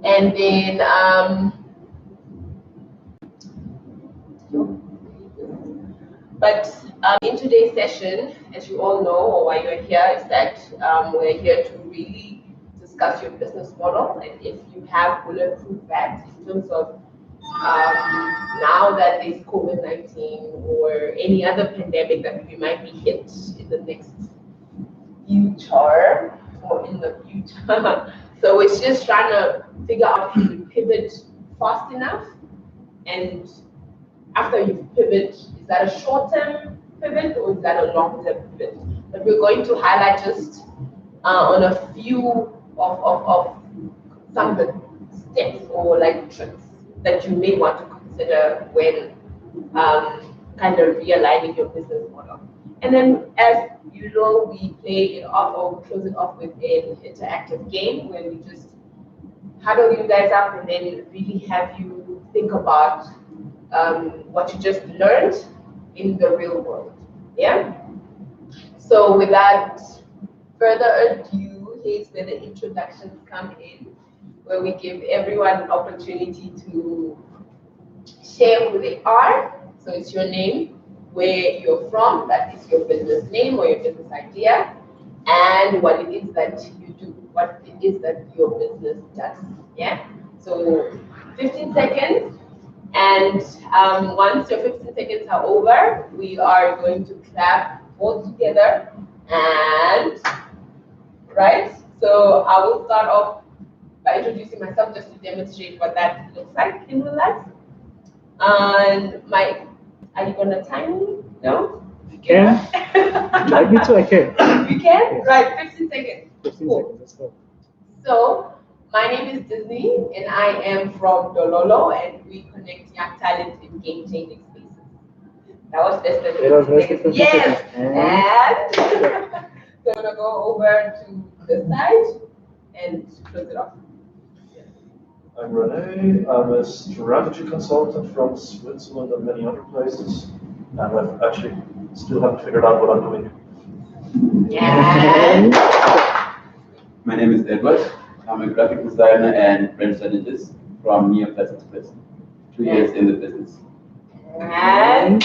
And then in today's session, as you all know, or why you're here, is that we're here to really discuss your business model, and if you have bulletproof that in terms of now that there's COVID-19 or any other pandemic that we might be hit in the next future or in the future. So it's just trying to figure out how to pivot fast enough, and after you pivot, is that a short-term pivot or is that a long-term pivot? But we're going to highlight just on a few of some of the steps or like tricks that you may want to consider when kind of realigning your business model. And then, as usual, we play it off or close it off with an interactive game where we just huddle you guys up and then really have you think about what you just learned in the real world. Yeah? So without further ado, here's where the introductions come in, where we give everyone an opportunity to share who they are. So it's your name, where you're from, that is your business name or your business idea, and what it is that you do, what it is that your business does. Yeah? So 15 seconds. And once your 15 seconds are over, we are going to clap all together. And, right? So I will start off by introducing myself just to demonstrate what that looks like in real life. And Mike, are you going to time me? No? You can. Like me too, I can. You can? Yes. Right, 15 seconds. 15 seconds, let's go. So, my name is Disney, and I am from Dololo, and we connect young talent in game-changing spaces. That was best than 15 seconds. Yes! And so I'm going to go over to the side and close it off. I'm Rene. I'm a strategy consultant from Switzerland and many other places. And I've actually still haven't figured out what I'm doing. Yeah. My name is Edward. I'm a graphic designer and brand strategist from near Pleasant Place. 2 years in the business. And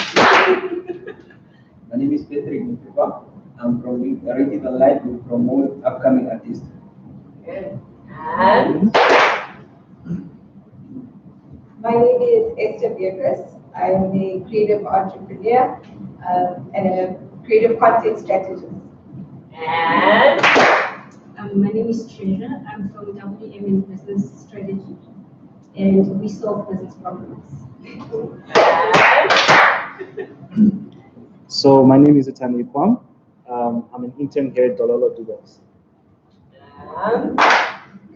my name is Patrick Mutuba. I'm from Original Light. We promote upcoming artists. Good. And my name is Esther Beatrice. I'm a creative entrepreneur and a creative content strategist. And my name is Treasure. I'm from WM in Business Strategy, and we solve business problems. So my name is Etani Kwam. I'm an intern here at Dololo Dubai.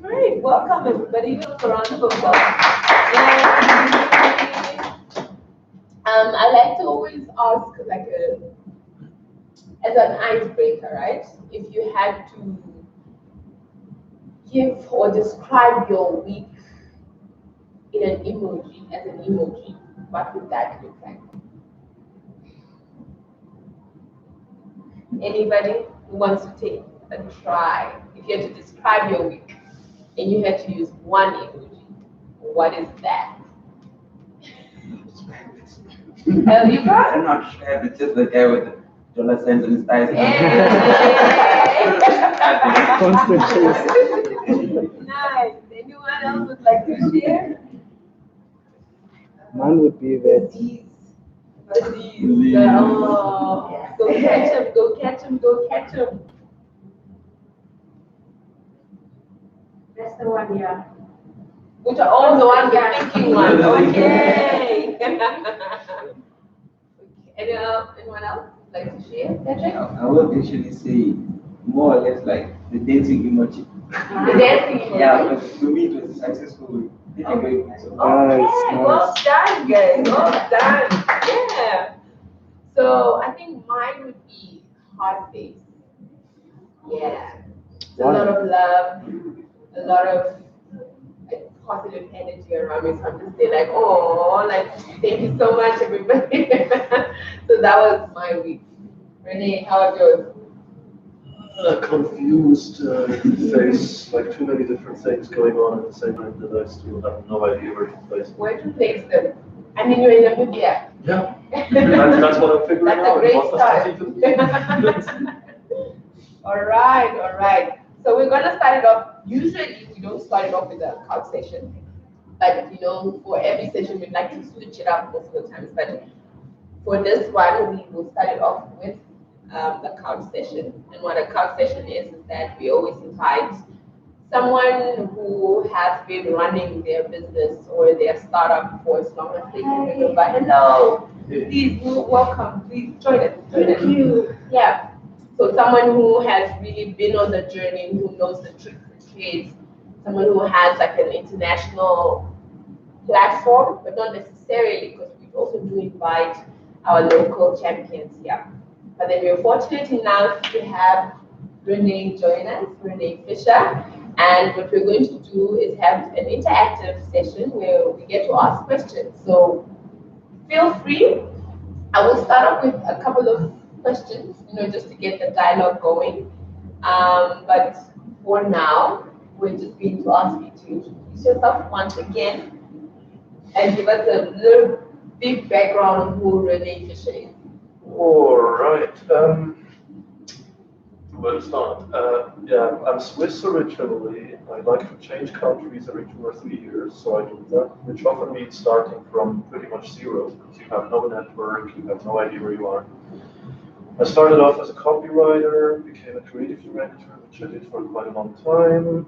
Great, welcome everybody. Give us a round of applause. I like to always ask, like, as an icebreaker, right? If you had to give or describe your week in an emoji, as an emoji, what would that look like? Anybody who wants to take a try? If you had to describe your week and you had to use one emoji, what is that? You got? I'm not sure. It's just the guy with the dollar signs in his eyes. Constant chase. Nice. Anyone else would like to share? Mine would be that. Oh, go catch him, go catch him, go catch him. That's the one, yeah. Which are all the ones you're thinking one. Okay. Anyone else like to share? Patrick? I would actually say more or less like the dancing emoji. The dancing emoji? Yeah, but to me it was a successful week. Okay, Nice. well done, guys. Well done. Yeah. So I think mine would be heart face. Yeah. A lot of love, a lot of like, positive energy around me. So I'm just saying like, oh, like thank you so much, everybody. So that was my week. Rene, how was yours? confused face, like too many different things going on at the same time that I still have no idea where to place them. Where to place them? I mean, you're in Namibia. Yeah, that's what I'm figuring That's out. a great What does that even start. All right, all right. So we're gonna start it off. Usually we don't start it off with a couch session, but you know, for every session we'd like to switch it up most of the times. But for this one, we will start it off with the couch session. And what a couch session is that we always invite someone who has been running their business or their startup for as long as they can remember. Hello, please, welcome, please join us. Thank you. Yeah. So someone who has really been on the journey, who knows the tricks and trades, someone who has like an international platform, but not necessarily, because we also do invite our local champions here. But then we're fortunate enough to have Rene join us, Rene Fischer. And what we're going to do is have an interactive session where we get to ask questions. So feel free. I will start off with a couple of questions, you know, just to get the dialogue going. But for now, we're just going to ask you to introduce yourself once again and give us a little big background on who Rene Fischer is. All right. Where to start? Yeah, I'm Swiss originally. I like to change countries every 2 or 3 years, so I do that, which often means starting from pretty much zero, because you have no network, you have no idea where you are. I started off as a copywriter, became a creative director, which I did for quite a long time.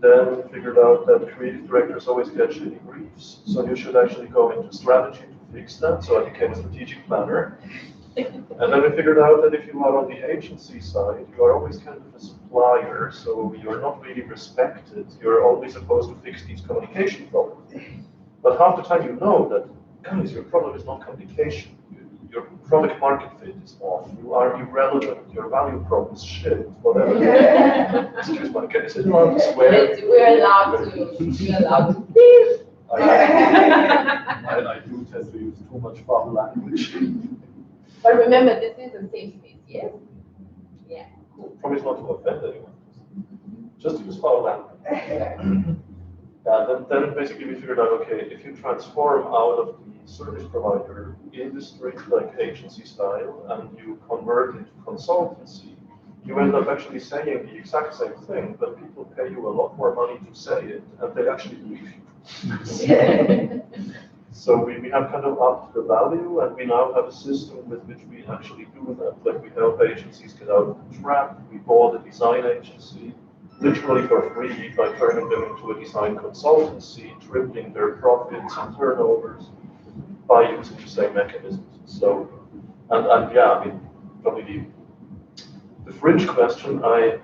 Then figured out that creative directors always get shitty briefs, so you should actually go into strategy to fix that. So I became a strategic planner. And then we figured out that if you are on the agency side, you are always kind of a supplier, so you're not really respected. You're only supposed to fix these communication problems. But half the time you know that, guys, your problem is not communication. Your product market fit is off. You are irrelevant. Your value prop is shit. Whatever. Excuse my case. Is it allowed to swear? We're allowed to. We're allowed to. Please. I do tend to use too much foul language. But remember, this is a safe space, yes? Yeah. Cool. Promise not to offend anyone. Just use foul language. Then basically we figured out, okay, if you transform out of the service provider industry, like agency style, and you convert into consultancy, you end up actually saying the exact same thing, but people pay you a lot more money to say it, and they actually believe you. So we have kind of upped the value, and we now have a system with which we actually do that. Like we help agencies get out of the trap. We bought a design agency literally for free by turning them into a design consultancy, tripling their profits and turnovers by using the same mechanisms. So, and yeah, I mean, probably the fringe question, I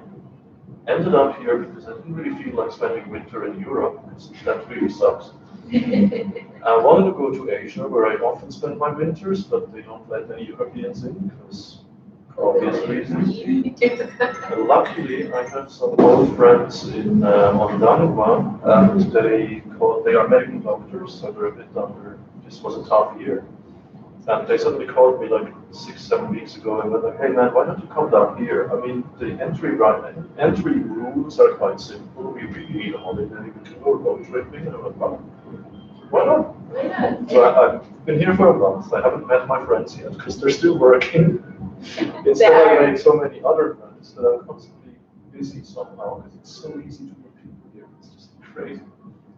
ended up here because I didn't really feel like spending winter in Europe, because that really sucks. I wanted to go to Asia, where I often spend my winters, but they don't let any Europeans in because obvious reasons. And luckily, I have some old friends in Mondanwa, and they are medical doctors, so they're a bit under. This was a tough year, and they suddenly called me like 6-7 weeks ago and were like, "Hey man, why don't you come down here? I mean, the entry rules are quite simple. We really need a holiday. We can go road tripping." And I was like, "Why not?" So I've been here for a month. I haven't met my friends yet because they're still working. Instead, I made so many other friends that I'm constantly busy somehow because it's so easy to meet people here. It's just crazy.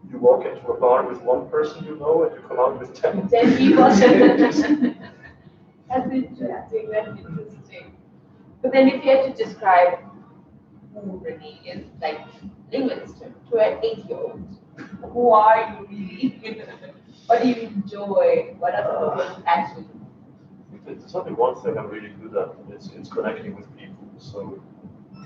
You walk into a bar with one person you know, and you come out with 10. 10 people. That's interesting. That's interesting. But then, if you had to describe who Rene is, like layman's term, to an 8-year-old, who are you really? What do you enjoy? What are some of your passions? There's only one thing I'm really good at, and it's connecting with people. So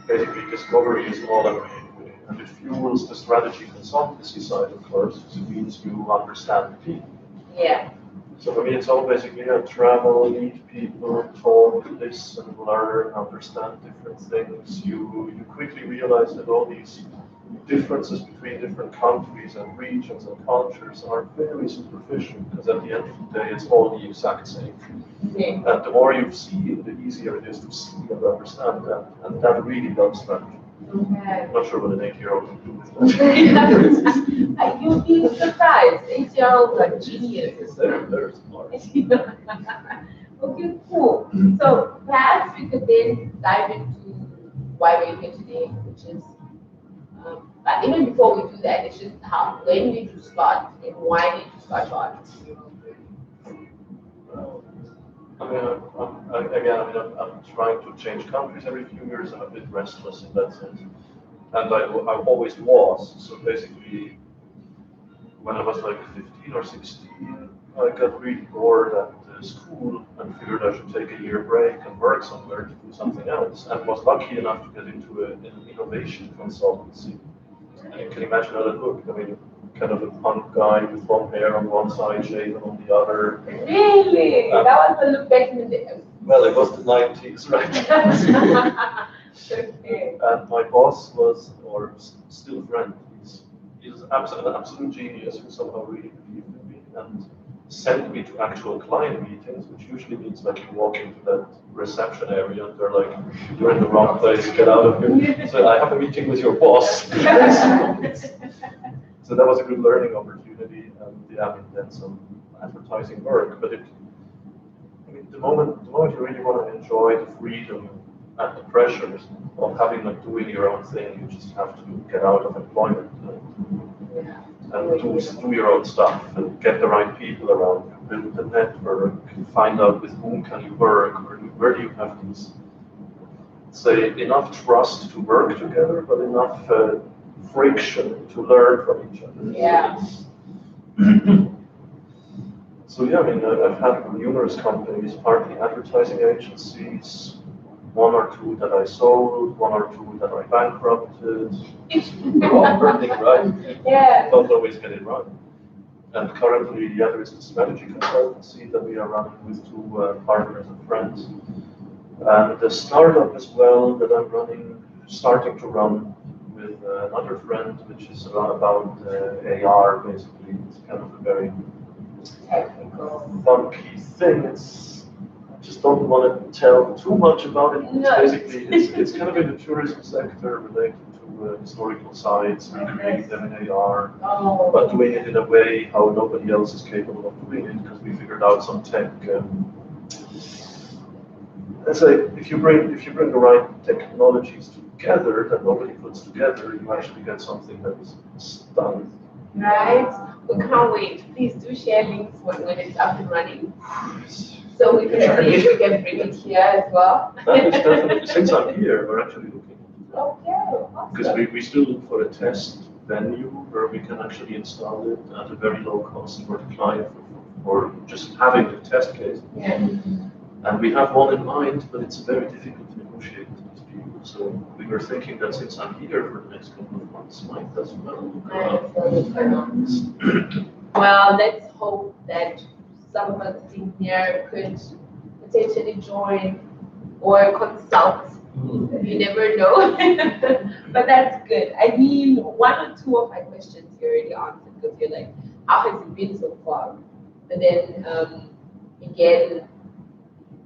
basically, discovery is all I'm really doing, and it fuels the strategy consultancy side, of course, because it means you understand people. Yeah. So for me, it's all basically travel, meet people, talk, listen, learn, understand different things. You quickly realize that all these differences between different countries and regions and cultures are very superficial, because at the end of the day, it's all the exact same. Yeah. And the more you've seen, the easier it is to see and understand that. And that really does strategy. Okay. I'm not sure what an 8-year-old can do with that. You'll be surprised. 8-year-olds are geniuses. They're smart. Okay, cool. So perhaps we could then dive into why we're here today, which is, but even before we do that, it's just when did you start and why did you start your entrepreneurial journey? I'm trying to change countries every few years. I'm a bit restless in that sense. And I always was. So basically, when I was like 15 or 16, I got really bored at school and figured I should take a year break and work somewhere to do something else. And was lucky enough to get into an innovation consultancy. And you can imagine how that looked. I mean, kind of a punk guy with long hair on one side, shaven on the other. Really? That was the look back in the day. Well, it was the 90s, right? Okay. And my boss was, or still a friend, he's an absolute genius who somehow really believed in me and sent me to actual client meetings, which usually means like you walk into that reception area and they're like, you're in the wrong place, get out of here. So I have a meeting with your boss. So that was a good learning opportunity, and yeah, then some advertising work. But the moment you really want to enjoy the freedom and the pressures of having like doing your own thing, you just have to get out of employment and do your own stuff and get the right people around you, build the network, find out with whom can you work, or where do you have these, say, enough trust to work together, but enough friction to learn from each other. Yeah. So yeah, I've had numerous companies, partly advertising agencies, one or two that I sold, one or two that I bankrupted. Wrong burning, right? Yeah. Don't always get it right. And currently, there is a strategy consultancy that we are running with two partners and friends. And the startup as well that I'm starting to run with another friend, which is about AR, basically. It's kind of a very Technical. funky thing. I just don't want to tell too much about it. No. Basically, it's kind of in the tourism sector related to historical sites, recreating them in AR, but doing it in a way how nobody else is capable of doing it, because we figured out some tech. Let's say if you bring the right technologies together that nobody puts together, you actually get something that is stunning. Right? We can't wait. Please do share links when it's up and running. So we can see if we can bring it here as well. That is definitely, since I'm here, we're actually looking into that. Okay, awesome. Because we still look for a test venue where we can actually install it at a very low cost for the client for just having the test case. Yeah. And we have one in mind, but it's very difficult to negotiate with these people. So we were thinking that since I'm here for the next couple of months, might as well. Well, let's hope that some of us in here could potentially join or consult. You never know. But that's good. I mean, one or two of my questions you already answered, because you're like, how has it been so far? But then again,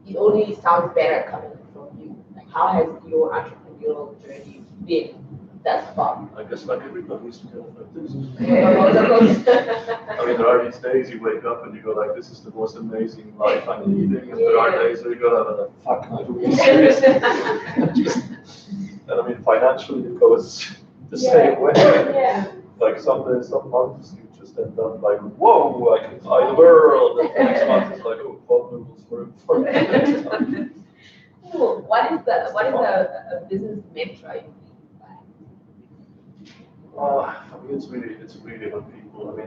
it only sounds better coming from you. Like, how has your entrepreneurial journey been thus far? I guess like everybody's together like this. I There are these days you wake up and you go like, this is the most amazing life I'm leading. And there are days where you go like, fuck, am I doing serious? And financially it goes the same way. Yeah. Like some months you just end up like, whoa, I can buy the world. And the next month it's like, oh, pot noodles for Cool. What is a business mantra you It's really about people.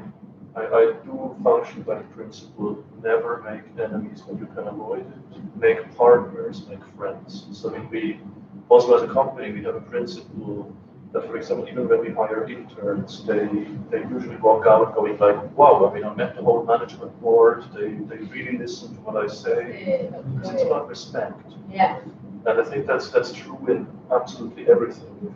I do function by the principle: never make enemies when you can avoid it. Make partners, make friends. So we also as a company we have a principle that, for example, even when we hire interns, they usually walk out going like, wow, I met the whole management board. They really listen to what I say. Because it's about respect. Yeah. And I think that's true in absolutely everything.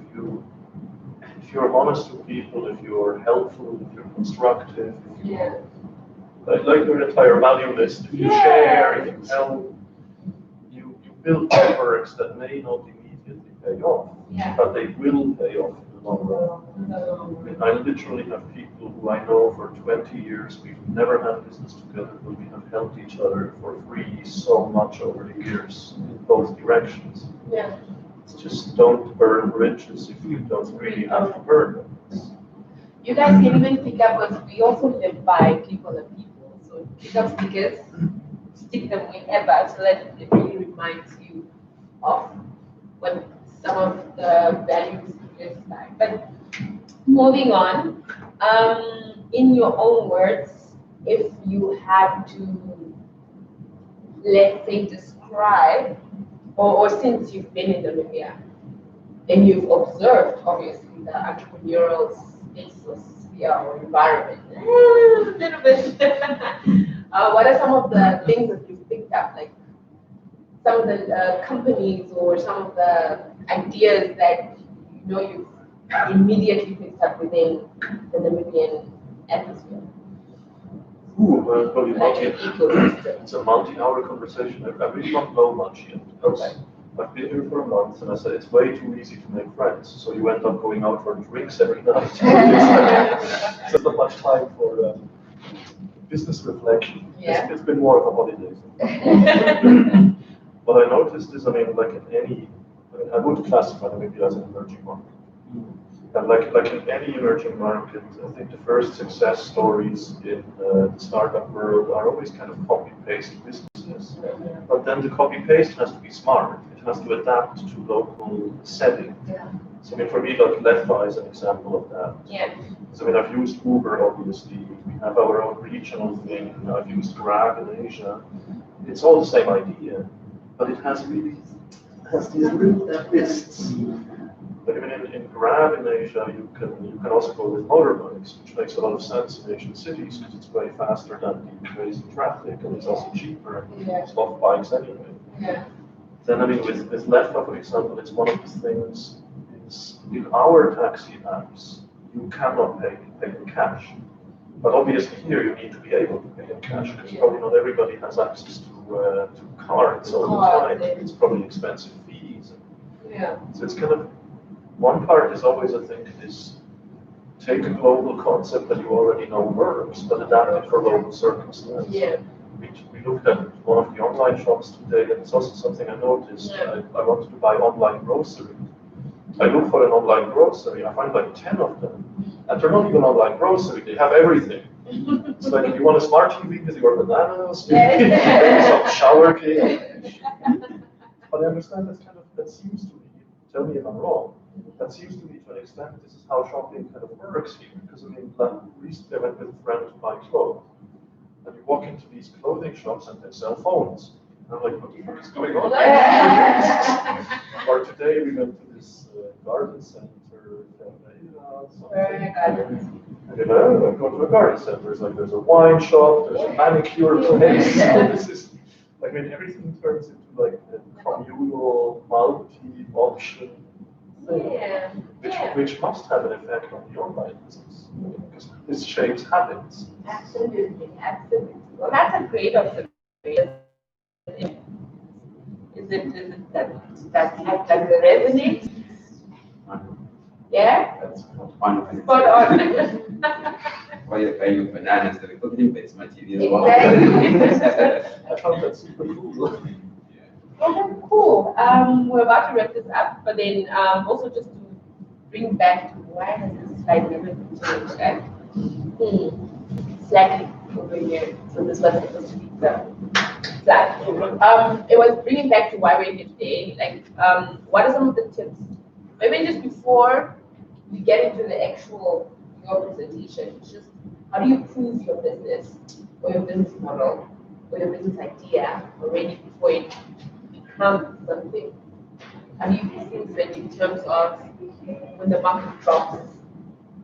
If if you're honest with people, if you're helpful, if you're constructive, if you, like your entire value list, if you share, if you help, you build networks that may not immediately pay off, but they will pay off in the long run. I literally have people who I know for 20 years, we've never had a business together, but we have helped each other for free so much over the years in both directions. Yeah. Just don't burn bridges if you don't really have to burn them. You guys can even pick up, because we also live by people and people. So pick up stickers, stick them wherever, so that it really reminds you of what some of the values is like. But moving on, in your own words, if you had to, let's say, describe, or since you've been in the media and you've observed, obviously, the entrepreneurial space or sphere or environment, a little bit. What are some of the things that you've picked up, like some of the companies or some of the ideas that you've immediately picked up within the Namibian atmosphere? Well, probably Like an ecosystem. it's a multi-hour conversation. I really don't know much yet. Okay. I've been here for a month, and I said it's way too easy to make friends. So you end up going out for drinks every night. There's not much time for business reflection. Yeah. It's been more of a holiday. What I noticed is, like in any, I would classify Namibia as an emerging market. And like in any emerging market, I think the first success stories in the startup world are always kind of copy-paste businesses. But then the copy-paste has to be smart. It has to adapt to local setting. So for me, like Leffa is an example of that. Yeah. So I've used Uber, obviously. We have our own regional thing. I've used Grab in Asia. It's all the same idea, but it has these little twists. But in Grab in Asia, you can also go with motorbikes, which makes a lot of sense in Asian cities because it's way faster than the crazy traffic, and it's also cheaper. It's off bikes anyway. Yeah. Then with Leffa, for example, it's one of the things is in our taxi apps you cannot pay in cash. But obviously here you need to be able to pay in cash because probably not everybody has access to cards all the time. It's probably expensive fees. Yeah. So it's kind of, one part is always, I think, is take a global concept that you already know works, but adapt it for local circumstances. Yeah. We looked at one of the online shops today, and it's also something I noticed. I wanted to buy online grocery. I look for an online grocery, I find like 10 of them. And they're not even online grocery, they have everything. It's like if you want a smart TV with your bananas, maybe some shower cake. But I understand that seems to be, tell me if I'm wrong, that seems to be to an extent this is how shopping kind of works here. Because recently I went with a friend to buy clothes. And you walk into these clothing shops and they sell phones. And I'm like, what the fuck is going on? Or today we went to this garden center. I go to a garden center. There's a wine shop, there's a manicure place. This is, everything turns into like a communal, multi-option thing, which must have an effect on the online business because this shapes habits. Absolutely. Well, that's a great observation. Is it that resonate? Yeah? That's not fun. Spot on. Why you're buying bananas, the cooking base material. Exactly. I found that super cool. Well, that's cool. We're about to wrap this up, but then also just to bring back to why has this slide never been changed? Slacking over here. So this was supposed to be the slide. It was bringing back to why we're here today. What are some of the tips? Maybe just before we get into the actual your presentation, just how do you prove your business or your business model or your business idea already before it becomes something? How do you do things in terms of when the market drops,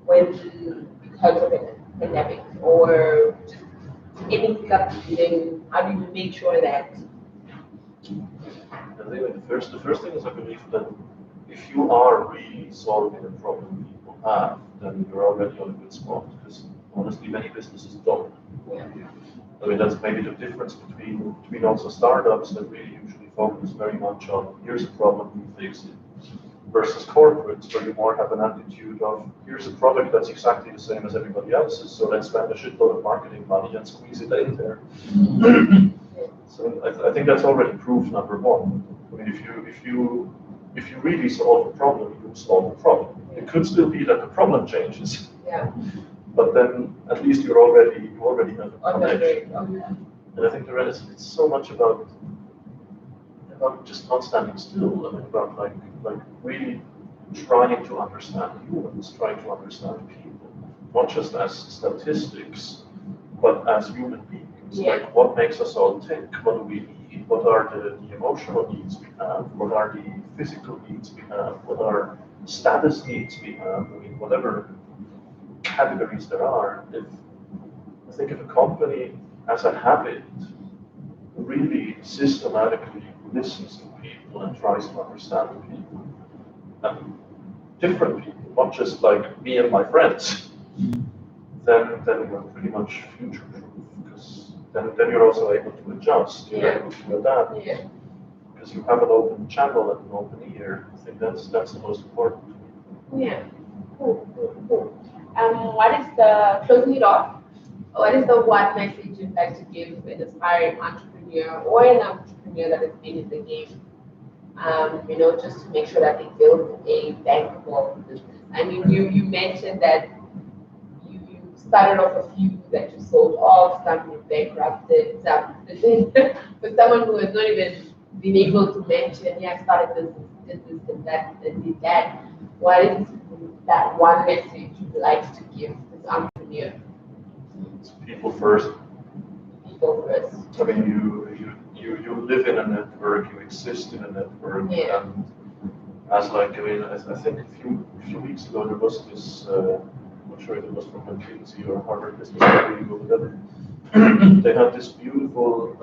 because of a pandemic, or just any hiccup, then how do you make sure that? I think the first thing is I believe that if you are really solving a problem people have, then you're already on a good spot, because honestly, many businesses don't. Yeah. I mean, that's maybe the difference between also startups that really usually focus very much on here's a problem, we fix it, versus corporates where you more have an attitude of here's a product that's exactly the same as everybody else's, so let's spend a shitload of marketing money and squeeze it in there. So I think that's already proof number one. I mean, if you really solve a problem, you solve a problem. It could still be that the problem changes. Yeah. But then at least you already have a connection. Okay. And I think the rest, it's so much about just not standing still. I mean, about like really trying to understand humans, trying to understand people, not just as statistics, but as human beings. Yeah. Like what makes us all tick? What do we need? What are the emotional needs we have? What are the physical needs we have? What are status needs we have? I mean, whatever categories there are. I think if a company has a habit, really systematically listens to people and tries to understand people, and different people, not just like me and my friends, then you're pretty much future-proof, because then you're also able to adjust, you're able to adapt, because you have an open channel and an open ear. I think that's the most important. Yeah. Cool. What is the closing it off? What is the one message you'd like to give an aspiring entrepreneur or an entrepreneur that has been in the game? Just to make sure that they build a bankable business. I mean, you mentioned that you started off a few that you sold off, some you bankrupted, some for someone who has not even been able to mention, I started this, did this and that, and did that. What is that one message you'd like to give this entrepreneur? It's people first. People first. I mean, you live in a network, you exist in a network, and as I think a few weeks ago there was this, I'm not sure if it was from McKinsey or Harvard Business Review or whatever. They had this beautiful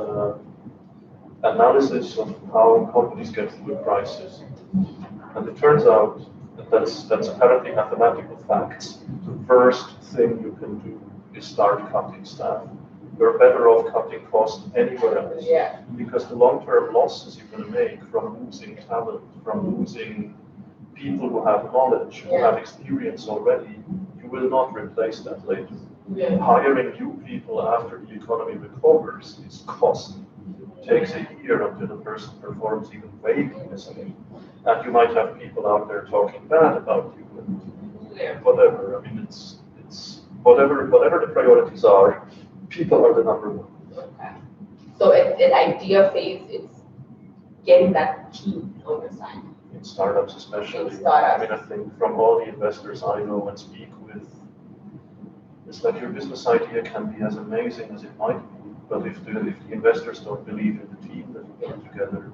analysis of how companies get through a crisis, and it turns out that's apparently mathematical facts. The first thing you can do is start cutting staff. You're better off cutting costs anywhere else. Yeah. Because the long-term losses you're going to make from losing talent, from losing people who have knowledge, who have experience already, you will not replace that later. Yeah. Hiring new people after the economy recovers is costly. It takes a year until the person performs even vaguely the same. And you might have people out there talking bad about you and whatever. I mean, it's whatever the priorities are, people are the number one. Okay. So at idea phase, it's getting that team on your side. In startups especially. In startups. I mean, I think from all the investors I know and speak with, it's like your business idea can be as amazing as it might be, but if the investors don't believe in the team that you put together,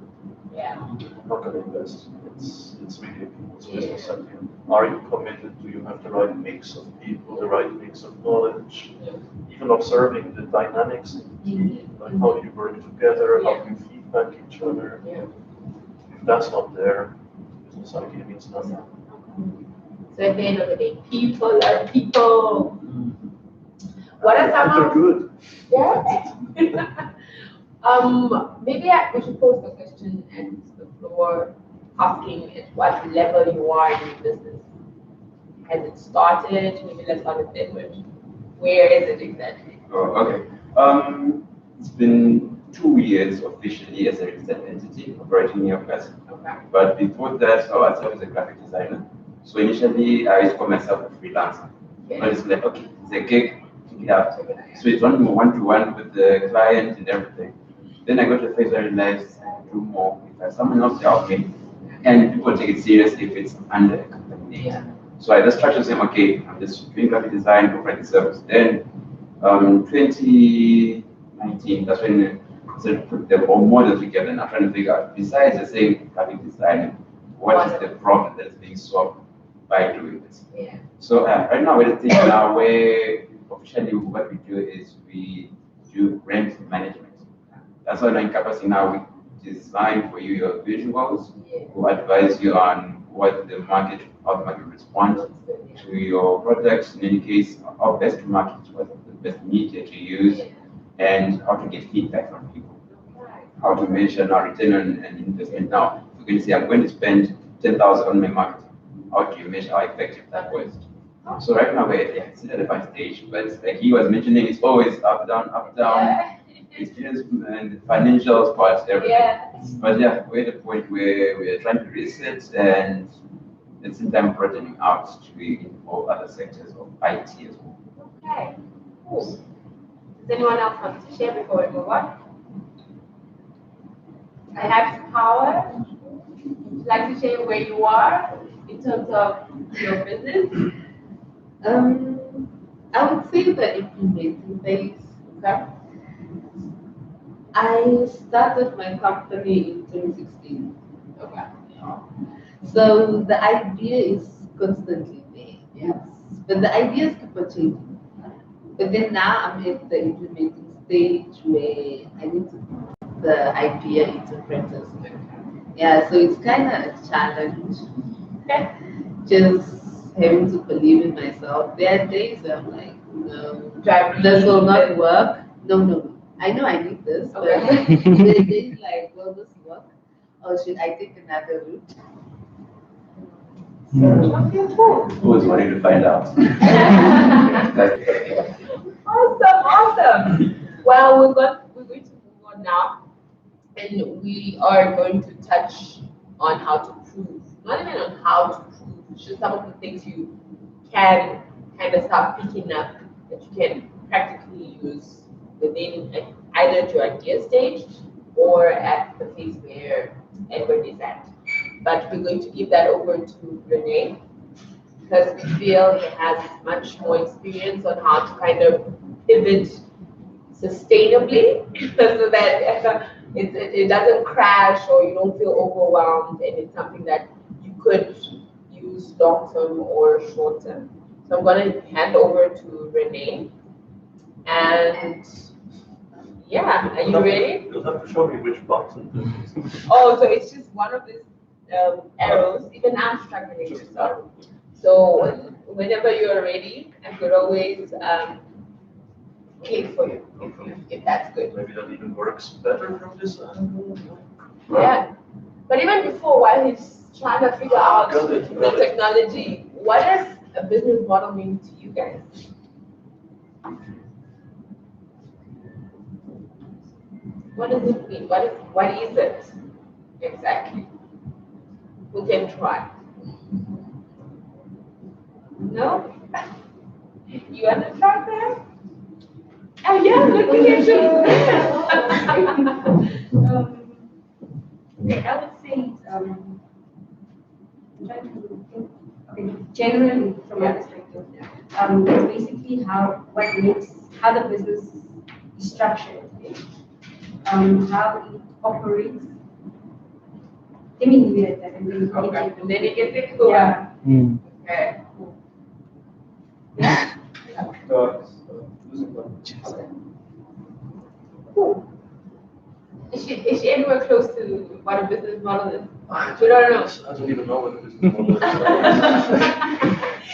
you're not going to invest. It's really a people's business at the end. Are you committed? Do you have the right mix of people, the right mix of knowledge? Even observing the dynamics in the team, like how do you work together, how do you feedback each other? If that's not there, business idea means nothing. So at the end of the day, people are people. What are some They're of good. Maybe we should pose the question and the floor, asking at what level you are in your business. Has it started? Maybe let's start with Edward. Where is it exactly? Oh, okay. It's been 2 years officially as a registered entity operating in your place. Okay. But before that, I was a graphic designer. So initially, I used to call myself a freelancer. But it's like, okay, it's a gig, check it out. So it's only one-to-one with the client and everything. Then I got to a phase where I realized I can do more if I have someone else to help me. And people take it seriously if it's under a company name. So I just started saying, okay, I'm just doing graphic design, providing service. Then 2019, that's when I started to put the whole model together and I'm trying to figure out, besides just saying graphic design, what is the problem that is being solved by doing this? So right now we're at the stage now where officially what we do is we do rent management. That's why in encompassing now we design for you your visuals, we advise you on what the market, how the market responds to your products. In any case, how best to market, what the best media to use, and how to get feedback from people. How to measure our return on an investment. Now, if you're going to say, I'm going to spend 10,000 on my marketing, how do you measure how effective that was? So right now we're still at a fine stage, but like he was mentioning, it's always up, down, experience and the financials part, everything. But yeah, we're at a point where we're trying to reset and at the same time broadening out to involve other sectors of IT as well. Okay, cool. Does anyone else want to share before we move on? I have power. Would you like to share where you are in terms of your business? I would say the implementing phase. Okay. I started my company in 2016. Okay. So the idea is constantly there, yes. But the ideas keep on changing. But then now I'm at the implementing stage where I need to put the idea into practice. Yeah, so it's kind of a challenge. Okay. Just having to believe in myself. There are days where I'm like, no, Driving. this will not work. No. I know I need this, but there are days like, will this work? Or should I take another route? Okay, cool. Who is wanting to find out? Awesome. Well, we're going to move on now, and we are going to touch on how to prove. Not even on how to prove, it's just some of the things you can kind of start picking up that you can practically use within either at your idea stage or at the phase where Edward is at. But we're going to give that over to Rene because we feel he has much more experience on how to kind of pivot sustainably so that it doesn't crash or you don't feel overwhelmed and it's something that you could use long term or short term. So I'm going to hand over to Rene. And yeah, are you ready? You'll have to show me which button. Oh, so it's just one of these arrows. Even I'm struggling with that. So whenever you're ready, I could always click for you if that's good. Maybe that even works better from this angle. Yeah. But even before, while he's trying to figure out Got it. the technology, what does a business model mean to you guys? What does it mean? What is it exactly? Who can try? No? You want to try that? Oh yeah, look at Okay, I would say I'm trying to think. Okay, generally from my perspective, it's basically how the business is structured, how it operates. Let me leave it at that, and then Okay, and then you get the cool. Yeah. Okay, cool. Cool. Is she anywhere close to what a business model is? You don't know. I don't even know what a business model is.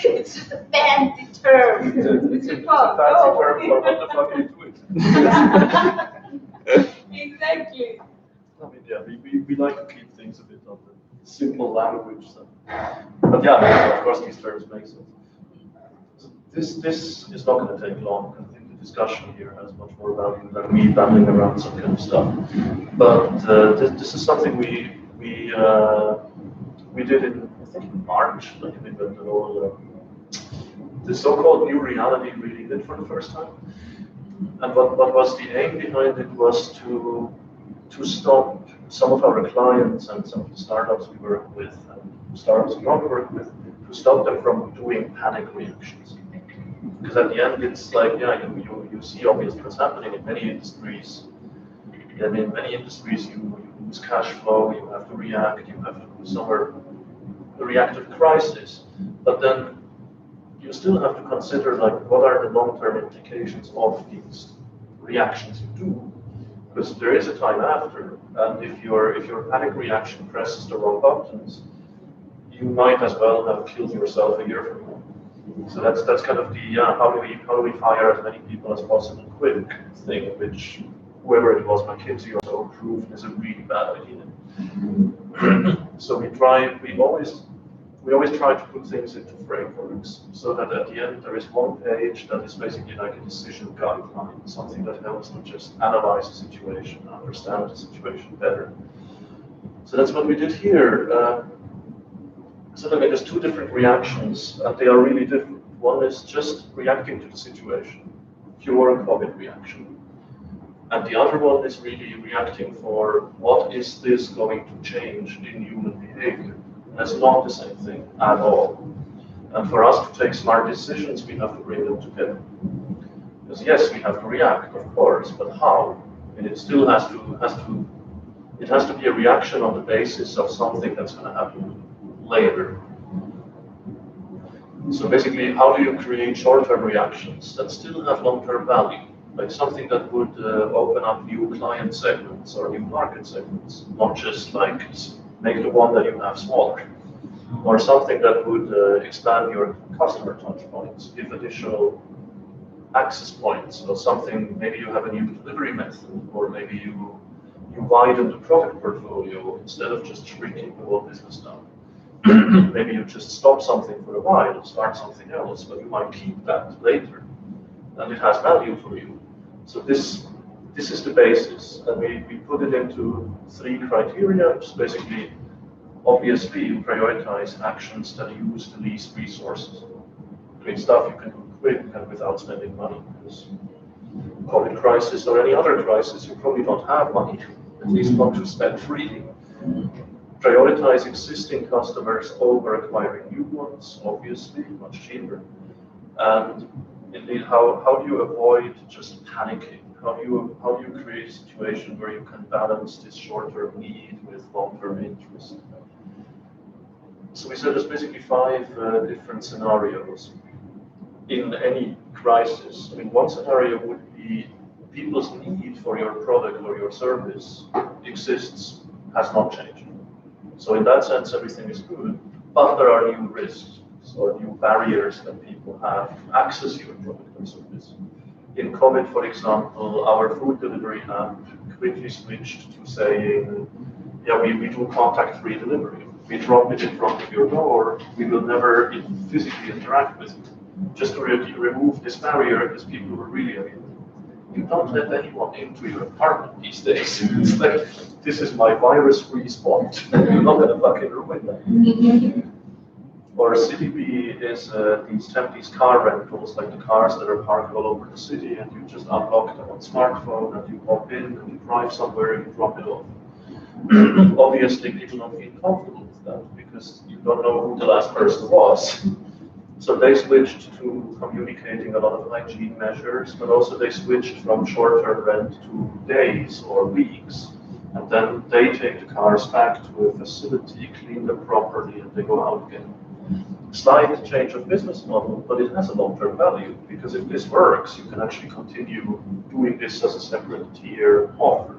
It's just a fancy term. It's a fancy term for what the fuck are you doing? Exactly. I mean, yeah, we like to keep things a bit on the simple language. So. But yeah, of course, these terms make sense. So this is not going to take long. I think the discussion here has much more value than me babbling around some kind of stuff. But this is something we did in, I think, in March. Like when the whole the so-called new reality really hit for the first time. And what was the aim behind it was to stop some of our clients and some of the startups we work with and startups we don't work with, to stop them from doing panic reactions. Because at the end, it's like, yeah, you see obviously what's happening in many industries. And in many industries, you lose cash flow, you have to react, you have to somewhere react to the crisis. But then you still have to consider, like, what are the long-term implications of these reactions you do? Because there is a time after, and if your panic reaction presses the wrong buttons, you might as well have killed yourself a year from now. So that's kind of the how do we fire as many people as possible quick thing, which whoever it was, McKinsey or so, proved is a really bad idea. So we always try to put things into frameworks so that at the end there is one page that is basically like a decision guideline, something that helps to just analyze the situation, understand the situation better. So that's what we did here. So I mean, there's two different reactions, and they are really different. One is just reacting to the situation, pure COVID reaction. And the other one is really reacting for what is this going to change in human behavior. That's not the same thing at all. And for us to take smart decisions, we have to bring them together. Because yes, we have to react, of course, but how? And it still has to be a reaction on the basis of something that's going to happen later. So basically, how do you create short-term reactions that still have long-term value? Like something that would open up new client segments or new market segments, not just like make the one that you have smaller. Or something that would expand your customer touch points, give additional access points, or something, maybe you have a new delivery method, or maybe you widen the product portfolio instead of just shrinking the whole business down. Maybe you just stop something for a while, start something else, but you might keep that later, and it has value for you. So this is the basis, and we put it into 3 criteria. Just basically, obviously, you prioritize actions that use the least resources. I mean, stuff you can do quick and without spending money. Because COVID crisis or any other crisis, you probably don't have money, at least not to spend freely. Prioritize existing customers over acquiring new ones, obviously, much cheaper. And indeed, how do you avoid just panicking? How do you create a situation where you can balance this short-term need with long-term interest? So we said there's basically 5 different scenarios in any crisis. I mean, one scenario would be people's need for your product or your service exists, has not changed. So in that sense, everything is good, but there are new risks or new barriers that people have to access your product or service. In COVID, for example, our food delivery app quickly switched to saying, yeah, we do contact-free delivery. We drop it in front of your door. We will never physically interact with it. Just to remove this barrier, because people were really, I mean, you don't let anyone into your apartment these days. It's like, this is my virus-free spot. You're not going to fucking ruin that. Or CityBee is these car rentals, like the cars that are parked all over the city, and you just unlock them on smartphone, and you pop in, and you drive somewhere, and you drop it off. Obviously, people don't feel comfortable with that, because you don't know who the last person was. So they switched to communicating a lot of hygiene measures, but also they switched from short-term rent to days or weeks. And then they take the cars back to a facility, clean them properly, and they go out again. Slight change of business model, but it has a long-term value, because if this works, you can actually continue doing this as a separate tier offer.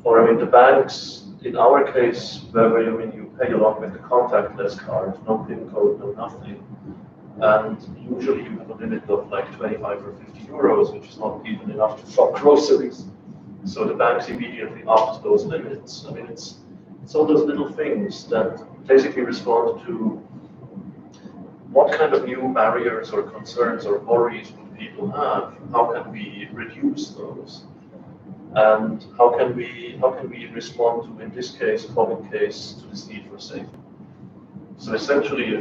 Or I mean, the banks, in our case, where you pay a lot with the contactless card, no PIN code, no nothing. And usually you have a limit of like 25 or 50 euros, which is not even enough to shop groceries. So the banks immediately upped those limits. I mean, it's all those little things that basically respond to what kind of new barriers or concerns or worries would people have? How can we reduce those? And how can we respond to, in this case, COVID case, to this need for safety? So essentially,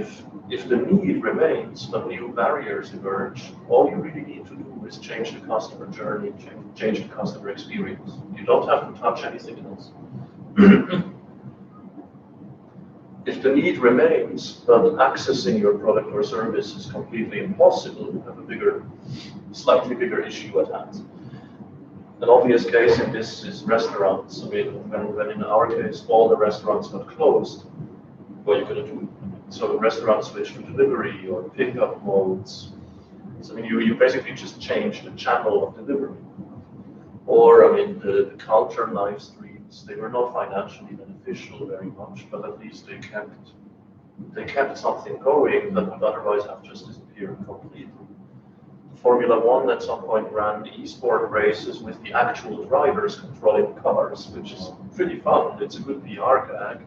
if the need remains but new barriers emerge, all you really need to do is change the customer journey, change the customer experience. You don't have to touch anything else. If the need remains, but accessing your product or service is completely impossible, you have a slightly bigger issue at hand. An obvious case in this is restaurants. I mean, when in our case all the restaurants got closed, what are you going to do? So the restaurants switch to delivery or pickup modes. So I mean, you basically just change the channel of delivery. Or I mean, the culture live streams, they were not financially beneficial. official very much, but at least they kept something going that would otherwise have just disappeared completely. Formula One at some point ran e-sport races with the actual drivers controlling cars, which is pretty fun. It's a good PR gag.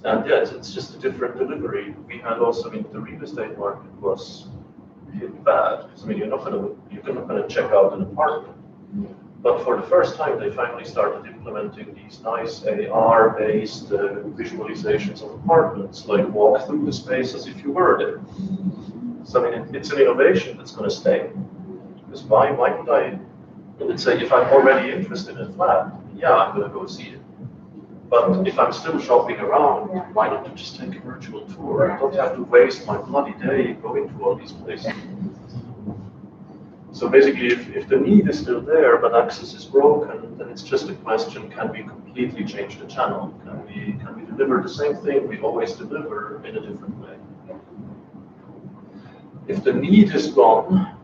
And yeah, it's just a different delivery. We had also, I mean, the real estate market was hit bad. I mean, you're not gonna check out an apartment. But for the first time, they finally started implementing these nice AR-based visualizations of apartments, like walk through the space as if you were there. So I mean, it's an innovation that's going to stay. Because why would I, let's say, if I'm already interested in a flat, yeah, I'm going to go see it. But if I'm still shopping around, why not just take a virtual tour? I don't have to waste my bloody day going to all these places. So basically, if the need is still there, but access is broken, then it's just a question, can we completely change the channel? Can we deliver the same thing we always deliver in a different way? If the need is gone,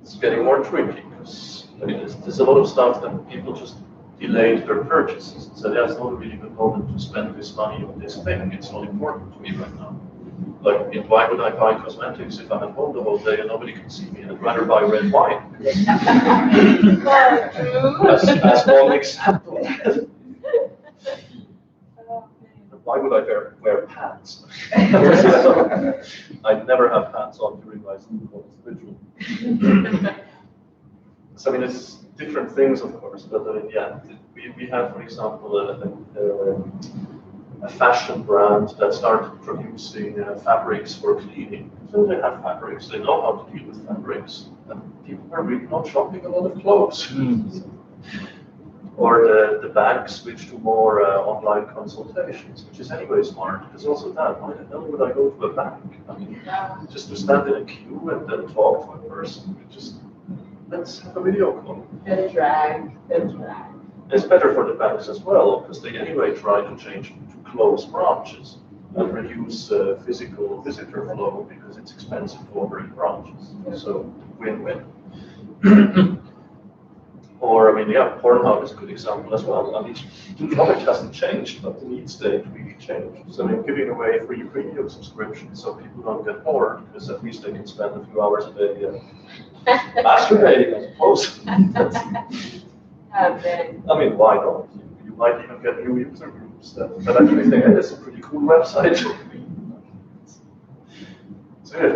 it's getting more tricky, because I mean, there's a lot of stuff that people just delayed their purchases and said, yeah, it's not a really good moment to spend this money on this thing, it's not important to me right now. Like, why would I buy cosmetics if I'm at home the whole day and nobody can see me? And I'd rather buy red wine. As one example. Why would I wear pants? I never have pants on during my school ritual. So I mean, it's different things, of course, but yeah, we have, for example, a fashion brand that started producing fabrics for cleaning. So they have fabrics, they know how to deal with fabrics, and people are really not shopping a lot of clothes. Or the bank switched to more online consultations, which is anyway smart, because also that, why the hell would I go to a bank? I mean, just to stand in a queue and then talk to a person, just, let's have a video call. They'll drag. It's better for the banks as well, because they anyway try to change to close branches and reduce physical visitor flow, because it's expensive to operate branches. So win-win. Or, I mean, yeah, Pornhub is a good example as well. I mean, the product hasn't changed, but the need state really changed. So, I mean, giving away free premium subscriptions so people don't get bored, because at least they can spend a few hours a day masturbating, I suppose. I mean, why not? You might even get new user groups that actually think, hey, this is a pretty cool website. So if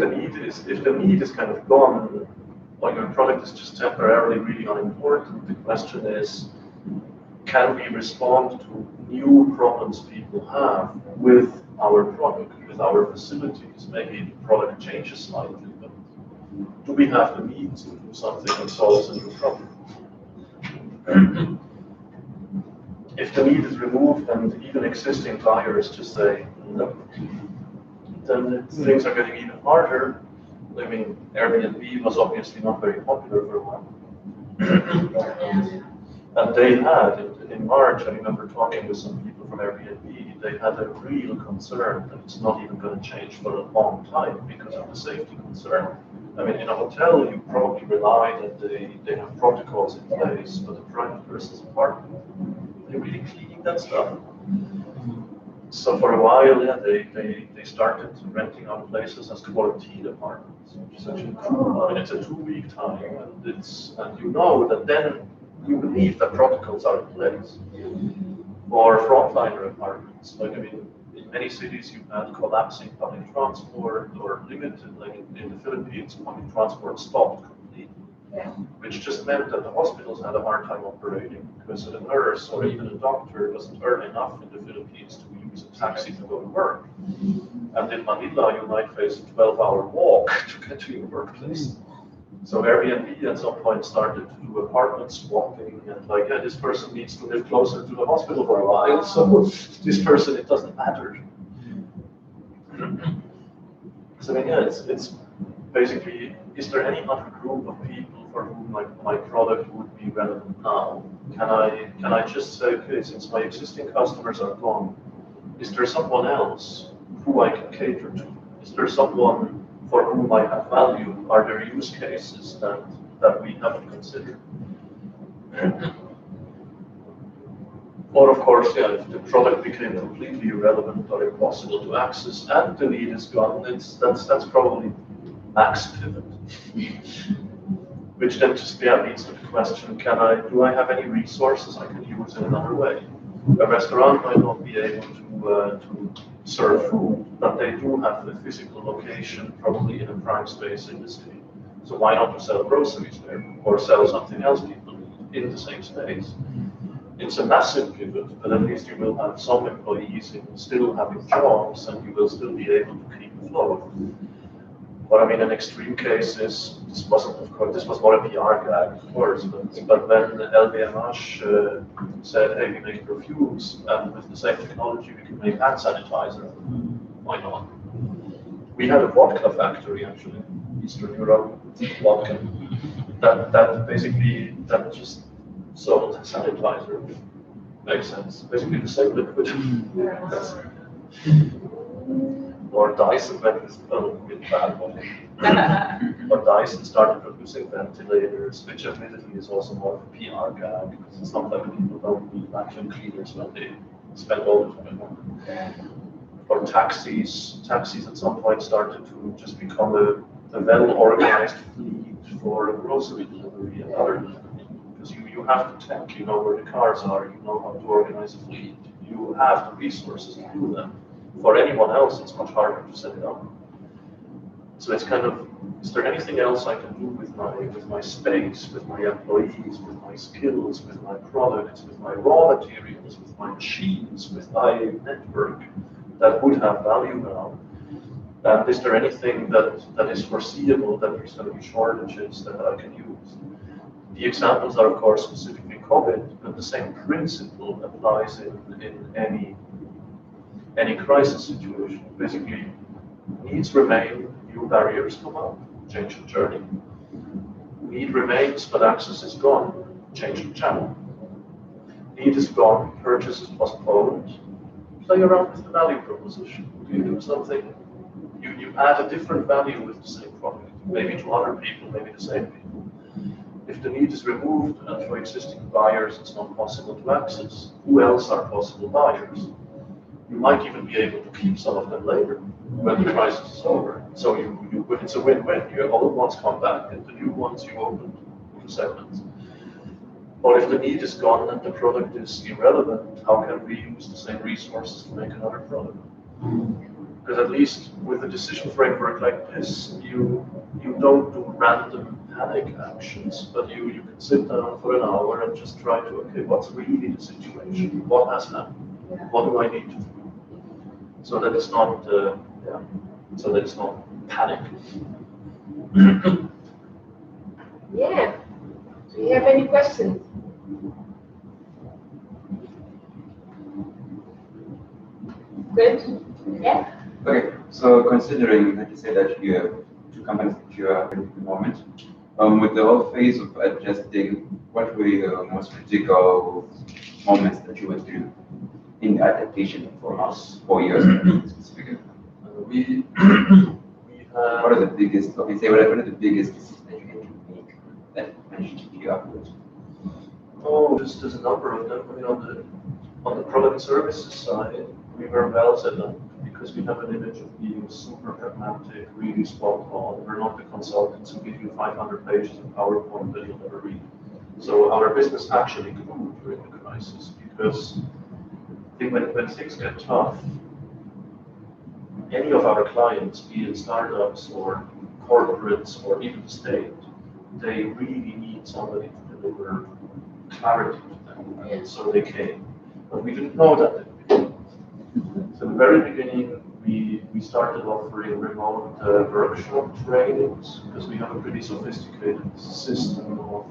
the need is kind of gone, like your product is just temporarily really unimportant, the question is, can we respond to new problems people have with our product, with our facilities? Maybe the product changes slightly, but do we have the means to do something that solves a new problem? If the need is removed and even existing buyers just say no, then things are getting even harder. I mean, Airbnb was obviously not very popular for a while. And they had, in March, I remember talking with some people from Airbnb, they had a real concern that it's not even going to change for a long time because of the safety concern. I mean, in a hotel, you probably rely that they have protocols in place, but a private person's apartment, they're really cleaning that stuff. So for a while, yeah, they started renting out places as quarantine apartments, which is actually cool. I mean, it's a 2-week time, and you know that then you believe that protocols are in place. Or frontliner apartments, like I mean, in many cities you had collapsing public transport or limited, like in the Philippines, public transport stopped completely. Yeah. Which just meant that the hospitals had a hard time operating because a nurse or even a doctor doesn't earn enough in the Philippines to use a taxi to go to work. And in Manila, you might face a 12-hour walk to get to your workplace. So Airbnb at some point started to do apartment swapping, and like, yeah, this person needs to live closer to the hospital for a while, so this person, it doesn't matter. So I mean, yeah, it's basically, is there any other group of people for whom my product would be relevant now? Can I just say, okay, since my existing customers are gone, is there someone else who I can cater to? Is there someone for whom I have value? Are there use cases that we haven't considered? Or of course, yeah, if the product became completely irrelevant or impossible to access and the need is gone, that's probably max pivot. Which then just leads to the question, do I have any resources I can use in another way? A restaurant might not be able to serve food, but they do have a physical location, probably in a prime space in the city. So why not to sell groceries there or sell something else people need in the same space? It's a massive pivot, but at least you will have some employees still having jobs and you will still be able to keep afloat. But I mean, in extreme cases, this was more a PR gag, of course, but when LVMH said, hey, we make perfumes, and with the same technology we can make hand sanitizer, why not? We had a vodka factory, actually, Eastern Europe, vodka, that just sold sanitizer. Makes sense. Basically the same liquid. Or Dyson went with bad one. Or Dyson started producing ventilators, which admittedly is also more of a PR gag, because it's not like people don't need vacuum cleaners when they spend all the time on them. Or taxis at some point started to just become a well-organized fleet for grocery delivery and other delivery. Because you have the tech, you know where the cars are, you know how to organize a fleet, you have the resources to do them. For anyone else, it's much harder to set it up. So it's kind of, is there anything else I can do with my space, with my employees, with my skills, with my products, with my raw materials, with my machines, with my network that would have value now? And is there anything that is foreseeable that there's going to be shortages that I can use? The examples are, of course, specifically COVID, but the same principle applies in any crisis situation. Basically, needs remain, new barriers come up, change the journey. Need remains, but access is gone, change the channel. Need is gone, purchase is postponed. Play around with the value proposition. You do something, you add a different value with the same product, maybe to other people, maybe the same people. If the need is removed and for existing buyers it's not possible to access, who else are possible buyers? You might even be able to keep some of them later when the crisis is over. So it's a win-win. Your old ones come back and the new ones you open new segments. Or if the need is gone and the product is irrelevant, how can we use the same resources to make another product? Because at least with a decision framework like this, you don't do random panic actions, but you can sit down for an hour and just try to, okay, what's really the situation? What has happened? What do I need to do? So that it's not, panic. Yeah. Do you have any questions? Good. Yeah. Okay, so considering that you say that you have two companies that you are in at the moment, with the whole phase of adjusting, what were the most critical moments that you went through in the adaptation for us 4 years specifically? What are the biggest? Okay, say what are the biggest decisions that you had to make that managed to keep you up? Oh, there's a number of them. I mean, on the product services side, we were well set up because we have an image of being super pragmatic, really spot on. We're not the consultants who give you 500 pages of PowerPoint that you'll never read. So our business actually grew during the crisis because I think when things get tough, any of our clients, be it startups or corporates or even the state, they really need somebody to deliver clarity to them. And so they came. But we didn't know that at the beginning. So in the very beginning, we started offering remote workshop trainings because we have a pretty sophisticated system of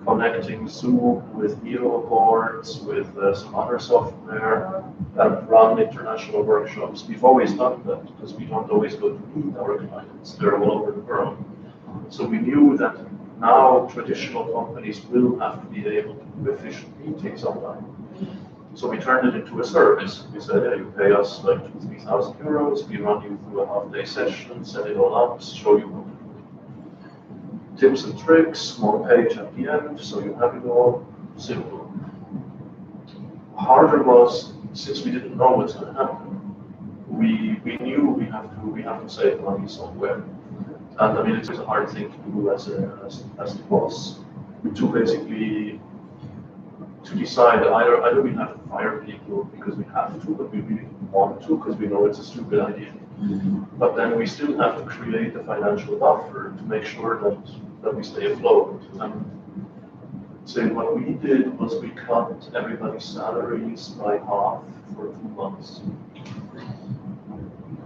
connecting Zoom with Miro boards, with some other software, and run international workshops. We've always done that because we don't always go to meet our clients. They're all over the world. So we knew that now traditional companies will have to be able to do efficient meetings online. So we turned it into a service. We said, yeah, you pay us like 2,000 to 3,000 euros. We run you through a half-day session, set it all up, show you what to do. Tips and tricks, 1 page at the end, so you have it all simple. harder was, since we didn't know what's going to happen, we knew we have to save money somewhere. And I mean, it's a hard thing to do as the boss, to basically to decide either we have to fire people because we have to, but we really want to because we know it's a stupid idea. But then we still have to create a financial buffer to make sure that we stay afloat. So what we did was we cut everybody's salaries by half for 2 months.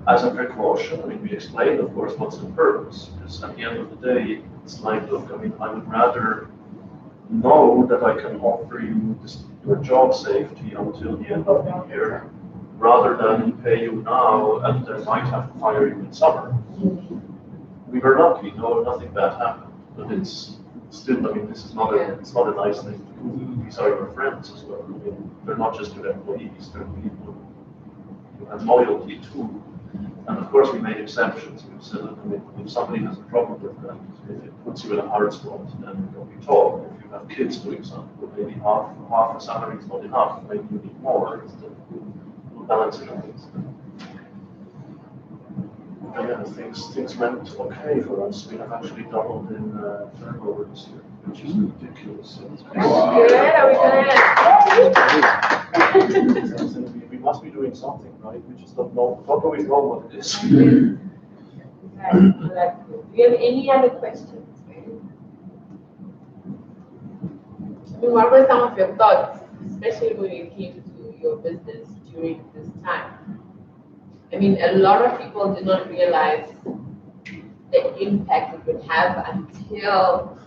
As a precaution, I mean, we explained, of course, what's the purpose. Because at the end of the day, it's like, look, I mean, I would rather know that I can offer you your job safety until the end of the year, rather than pay you now and then might have to fire you in summer. We were lucky, nothing bad happened, but it's still, I mean, this is not it's not a nice thing to do. These are your friends as well. I mean, they're not just your employees, they're people you have loyalty to. And of course, we made exceptions. We said that if somebody has a problem with that, if it puts you in a hard spot, then we talk. If you have kids, for example, maybe half a salary is not enough. Maybe you need more. We'll balance it out. And yeah, things went okay for us. We have actually doubled in turnover this year, which is ridiculous. We must be doing something, right? We just don't always know what it is. Do you have any other questions? I mean, what were some of your thoughts, especially when you came to your business during this time? I mean, a lot of people did not realize the impact it would have until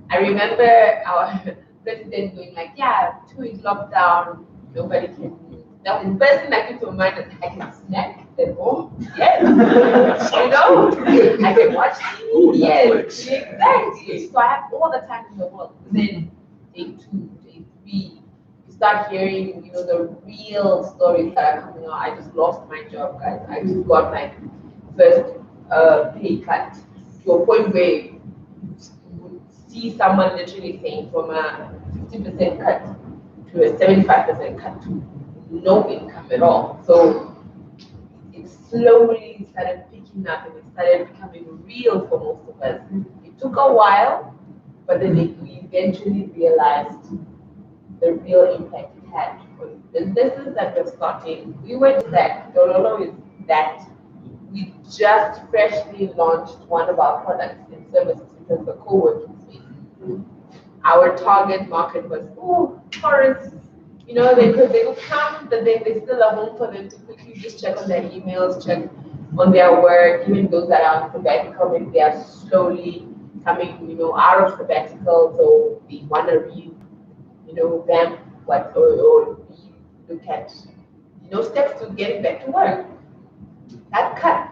I remember our president going like, yeah, 2 weeks lockdown, nobody can move. Now, the first thing that came to my mind is I can snack at home. Yes. You know, I can watch TV. Yes, exactly. So I have all the time in the world. Then day 2, day 3, you start hearing, you know, the real stories that are coming out. I just lost my job, guys. I just got my first pay cut to a point where you would see someone literally saying from a 50% cut to a 75% cut to no income at all. So it slowly started picking up and it started becoming real for most of us. It took a while, but then we eventually realized the real impact it had for businesses that were starting. We were that, Dololo is that. We just freshly launched one of our products and services, which was the co-working space. Our target market was, tourists. You know, they would come, but then there's still a home for them to quickly just check on their emails, check on their work, even those that are on sabbatical, maybe they are slowly coming, you know, out of sabbatical, so they want to revamp what or look at, you know, steps to getting back to work. That cut.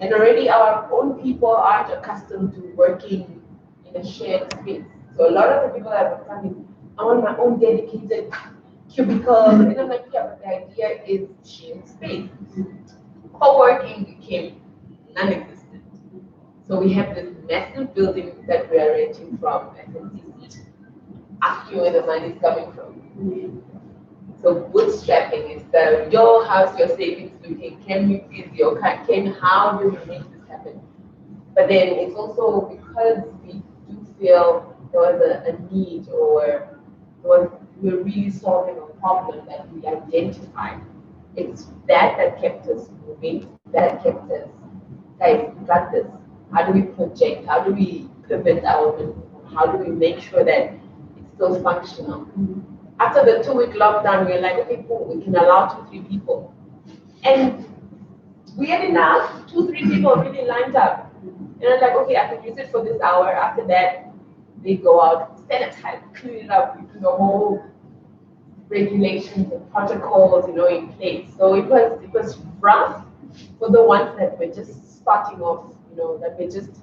And already our own people aren't accustomed to working in a shared space. So a lot of the people that are coming, I want my own dedicated cubicle. And I'm like, yeah, but the idea is shared space. Co-working became non-existent. So we have this massive building that we are renting from FNCC, asking where the money is coming from. So bootstrapping is your house, your savings looking, can we please your car, how do we make this happen? But then it's also because we do feel there was a need or we're really solving a problem that we identified. It's that kept us moving, that kept us, guys, we got this. How do we project? How do we pivot our business? How do we make sure that it's still functional? After the 2-week lockdown, we were like, okay, cool, we can allow 2-3 people. And weird enough, 2-3 people really lined up. And I'm like, okay, I can use it for this hour. After that, they go out, sanitize, clean it up, the whole regulations and protocols, you know, in place. So it was rough for the ones that were just starting off, you know, that were just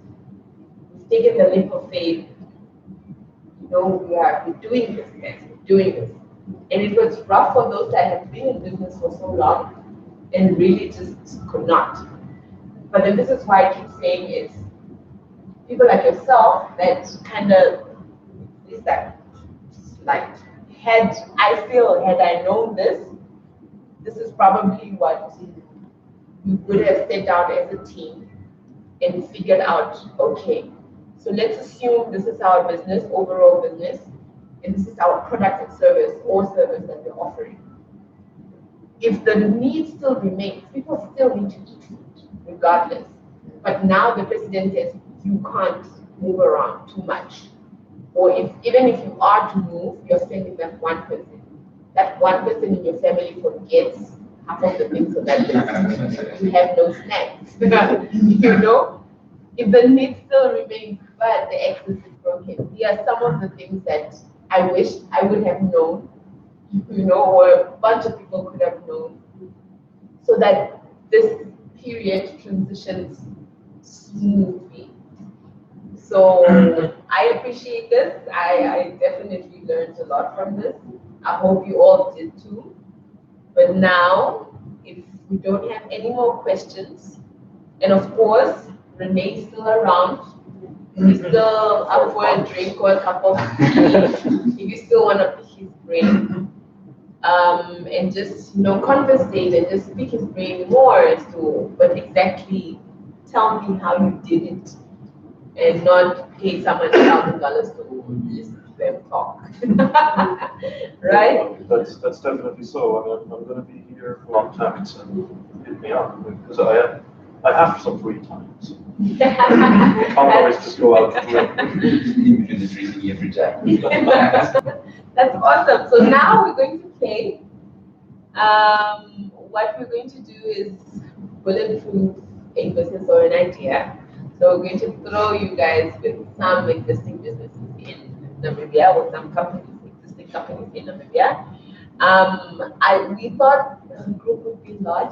taking the leap of faith. You know, we're doing this, guys, we're doing this. And it was rough for those that had been in business for so long and really just could not. But then this is why I keep saying it's people like yourself that kind of is that slight had I known this, this is probably what we would have set out as a team and figured out, okay, so let's assume this is our business, overall business, and this is our product and service or service that we're offering. If the need still remains, people still need to eat food, regardless. But now the president says you can't move around too much. Or even if you are to move, you're sending that one person. That one person in your family forgets half of the things on that list. You have no snacks. You know? If the need still remains, but the access is broken. These are some of the things that I wish I would have known, or a bunch of people could have known, so that this period transitions smoothly. So I appreciate this. I definitely learned a lot from this. I hope you all did too. But now, if we don't have any more questions, and of course, Rene is still around. He's still up for a drink or a cup of tea. If you still want to pick his brain, and just conversate and just pick his brain more as to, but exactly tell me how you did it, and not pay someone $1,000 to listen to them talk. Right? That's definitely so. I mean, I'm going to be here for a long time, so hit me up because I have some free time. So. I can't always just go out to drink. In between the drinking every time. That's awesome. So now we're going to play. What we're going to do is bulletproof a business or an idea. So we're going to throw you guys with some existing businesses in Namibia or some existing companies in Namibia. We thought the group would be large.